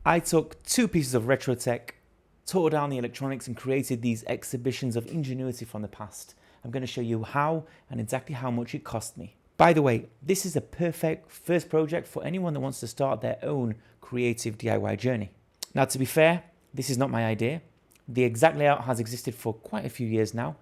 I took two pieces of retro tech, tore down the electronics and created these exhibitions of ingenuity from the past. I'm going to show you how and exactly how much it cost me. By the way, this is a perfect first project for anyone that wants to start their own creative DIY journey. Now, to be fair, this is not my idea. The exact layout has existed for quite a few years now,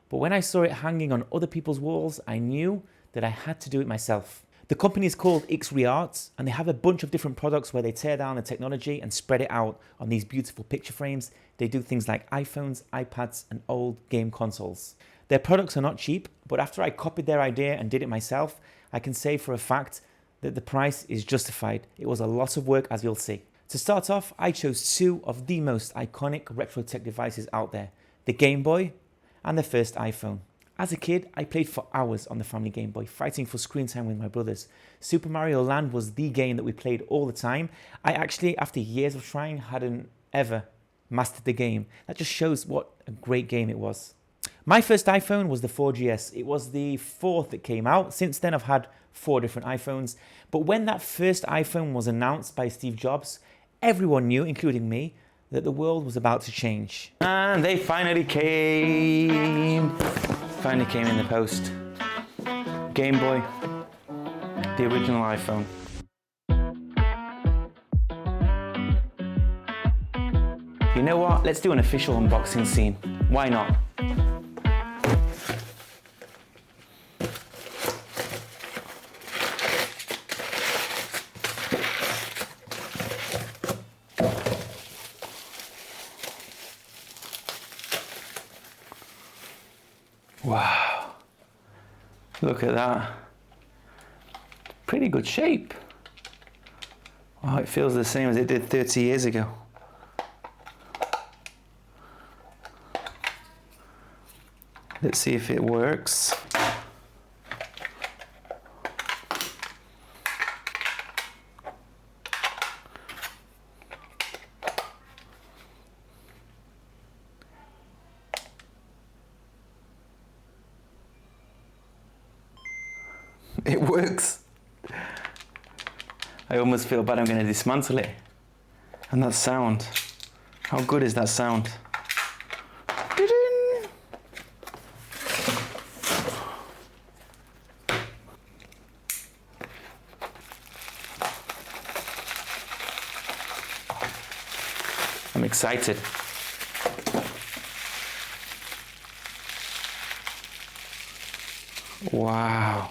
but when I saw it hanging on other people's walls, I knew that I had to do it myself. The company is called XReArt, and they have a bunch of different products where they tear down the technology and spread it out on these beautiful picture frames. They do things like iPhones, iPads, and old game consoles. Their products are not cheap, but after I copied their idea and did it myself, I can say for a fact that the price is justified. It was a lot of work, as you'll see. To start off, I chose two of the most iconic retro tech devices out there, the Game Boy and the first iPhone. As a kid, I played for hours on the family Game Boy, fighting for screen time with my brothers. Super Mario Land was the game that we played all the time. I actually, after years of trying, hadn't ever mastered the game. That just shows what a great game it was. My first iPhone was the 4GS. It was the fourth that came out. Since then, I've had 4 different iPhones. But when that first iPhone was announced by Steve Jobs, everyone knew, including me, that the world was about to change. And they finally came. Finally came in the post. Game Boy, the original iPhone. You know what? Let's do an official unboxing scene. Why not? Wow, look at that. Pretty good shape. Oh, it feels the same as it did 30 years ago. Let's see if it works. It works. I almost feel bad I'm going to dismantle it. And that sound. How good is that sound? I'm excited. Wow.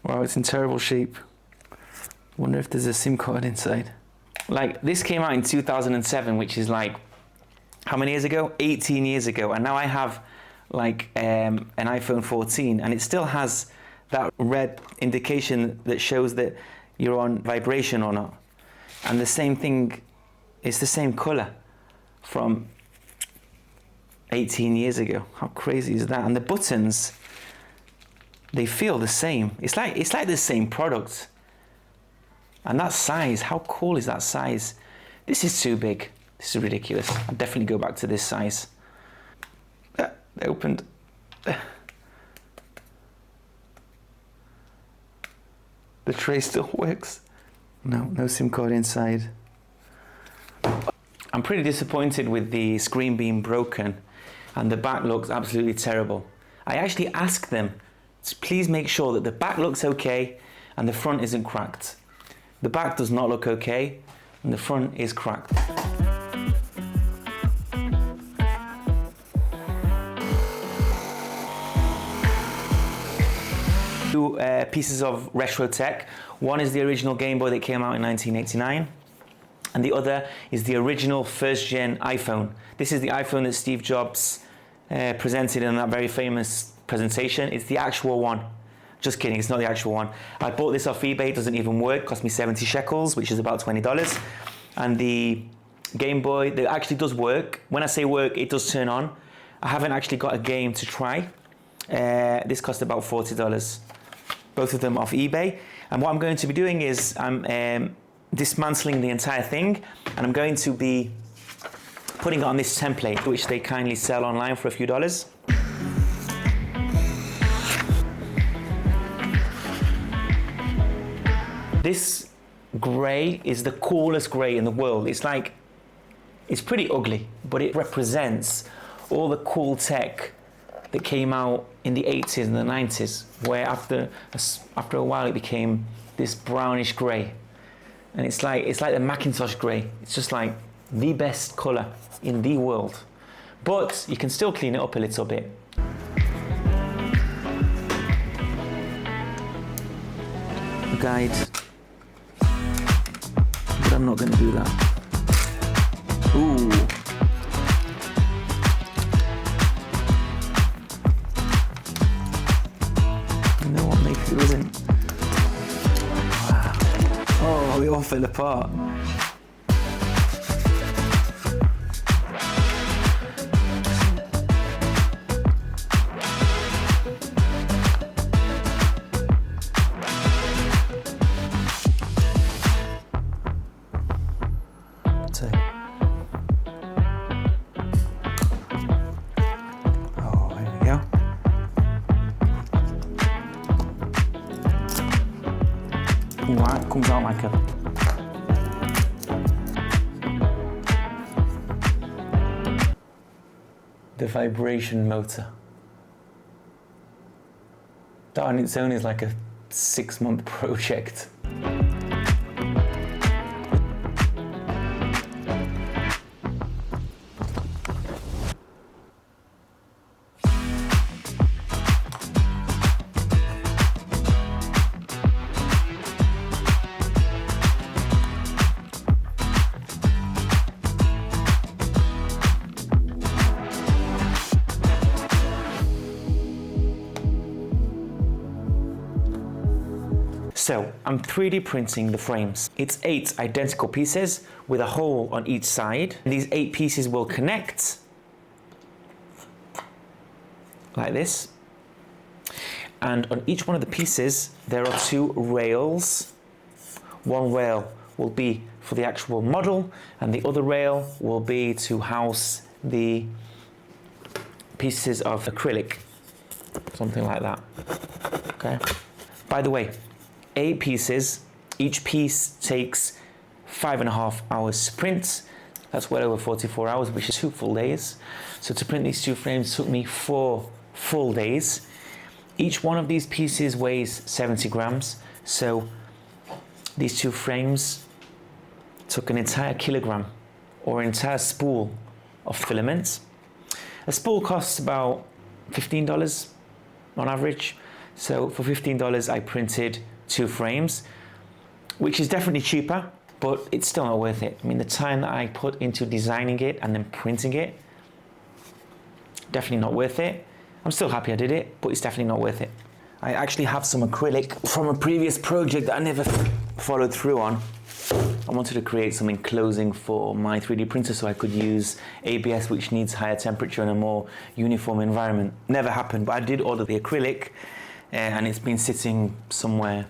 Wow, it's in terrible shape. Wonder if there's a SIM card inside. Like, this came out in 2007, which is like, how many years ago? 18 years ago. And now I have like an iPhone 14 and it still has that red indication that shows that you're on vibration or not. And the same thing, it's the same color from 18 years ago. How crazy is that? And the buttons, they feel the same. It's like the same product. And that size, how cool is that size? This is too big. This is ridiculous. I'll definitely go back to this size. They opened. The tray still works. No SIM card inside. I'm pretty disappointed with the screen being broken and the back looks absolutely terrible. I actually asked them to please make sure that the back looks okay and the front isn't cracked. The back does not look okay and the front is cracked. Two pieces of retro tech. One is the original Game Boy that came out in 1989 and the other is the original first gen iPhone. This is the iPhone that Steve Jobs presented in that very famous presentation. It's the actual one. Just kidding, it's not the actual one. I bought this off eBay, it doesn't even work, it cost me 70 shekels, which is about $20. And the Game Boy, that actually does work. When I say work, it does turn on. I haven't actually got a game to try. This cost about $40. Both of them off eBay. And what I'm going to be doing is I'm dismantling the entire thing and I'm going to be putting it on this template, which they kindly sell online for a few dollars. This grey is the coolest grey in the world. It's like, it's pretty ugly, but it represents all the cool tech that came out in the 80s and the 90s, where after a while it became this brownish grey. And it's like the Macintosh grey. It's just like the best colour in the world. But you can still clean it up a little bit. Guide, but I'm not going to do that. Ooh. You know what, maybe it wasn't. Wow. Oh, it all fell apart. Oh, there we go. Wow, it comes out like a... The vibration motor. That on its own is like a 6-month project. So I'm 3D printing the frames. It's 8 identical pieces with a hole on each side. These 8 pieces will connect like this. And on each one of the pieces, there are 2 rails. One rail will be for the actual model, and the other rail will be to house the pieces of acrylic, something like that. Okay. By the way, 8 pieces, each piece takes 5.5 hours to print. That's well over 44 hours, which is 2 full days. So to print these 2 frames took me 4 full days. Each one of these pieces weighs 70 grams. So these 2 frames took an entire kilogram or an entire spool of filament. A spool costs about $15 on average. So for $15, I printed 2 frames, which is definitely cheaper, but it's still not worth it. I mean, the time that I put into designing it and then printing it, definitely not worth it. I'm still happy I did it, but it's definitely not worth it. I actually have some acrylic from a previous project that I never followed through on. I wanted to create some enclosing for my 3D printer so I could use ABS, which needs higher temperature and a more uniform environment. Never happened, but I did order the acrylic, and it's been sitting somewhere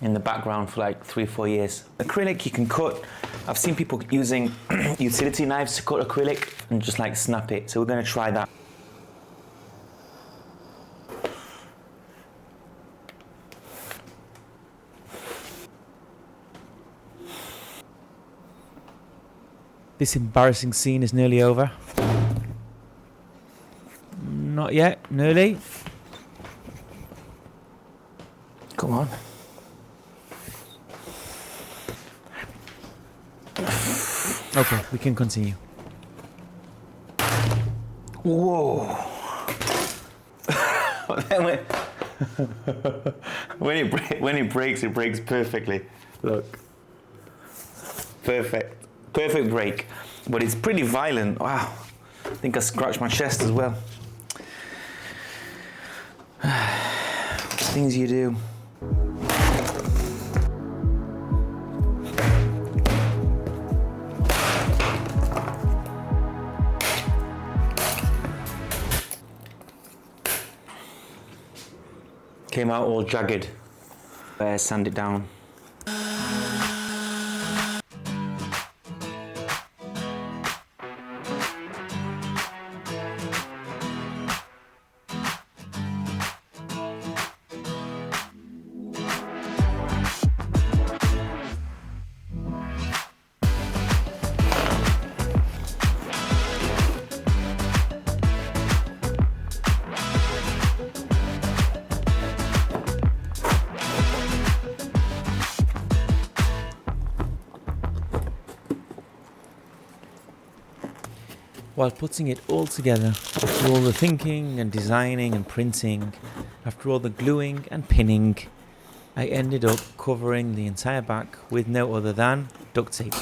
in the background for like 3-4 years. Acrylic you can cut. I've seen people using utility knives to cut acrylic and just like snap it. So we're going to try that. This embarrassing scene is nearly over. Not yet, nearly. Come on. Okay, we can continue. Whoa. when it breaks perfectly. Look. Perfect. Perfect break. But it's pretty violent. Wow. I think I scratched my chest as well. Things you do. Came out all jagged. Sand it down. While putting it all together, after all the thinking and designing and printing, after all the gluing and pinning, I ended up covering the entire back with no other than duct tape.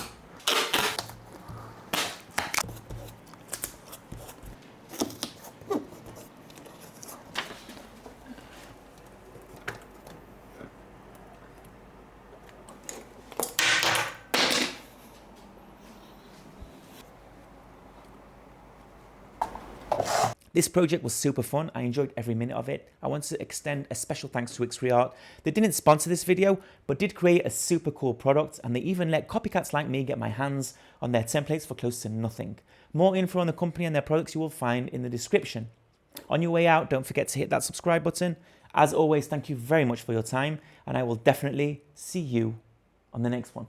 This project was super fun. I enjoyed every minute of it. I want to extend a special thanks to X3Art. They didn't sponsor this video, but did create a super cool product, and they even let copycats like me get my hands on their templates for close to nothing. More info on the company and their products you will find in the description. On your way out, don't forget to hit that subscribe button. As always, thank you very much for your time, and I will definitely see you on the next one.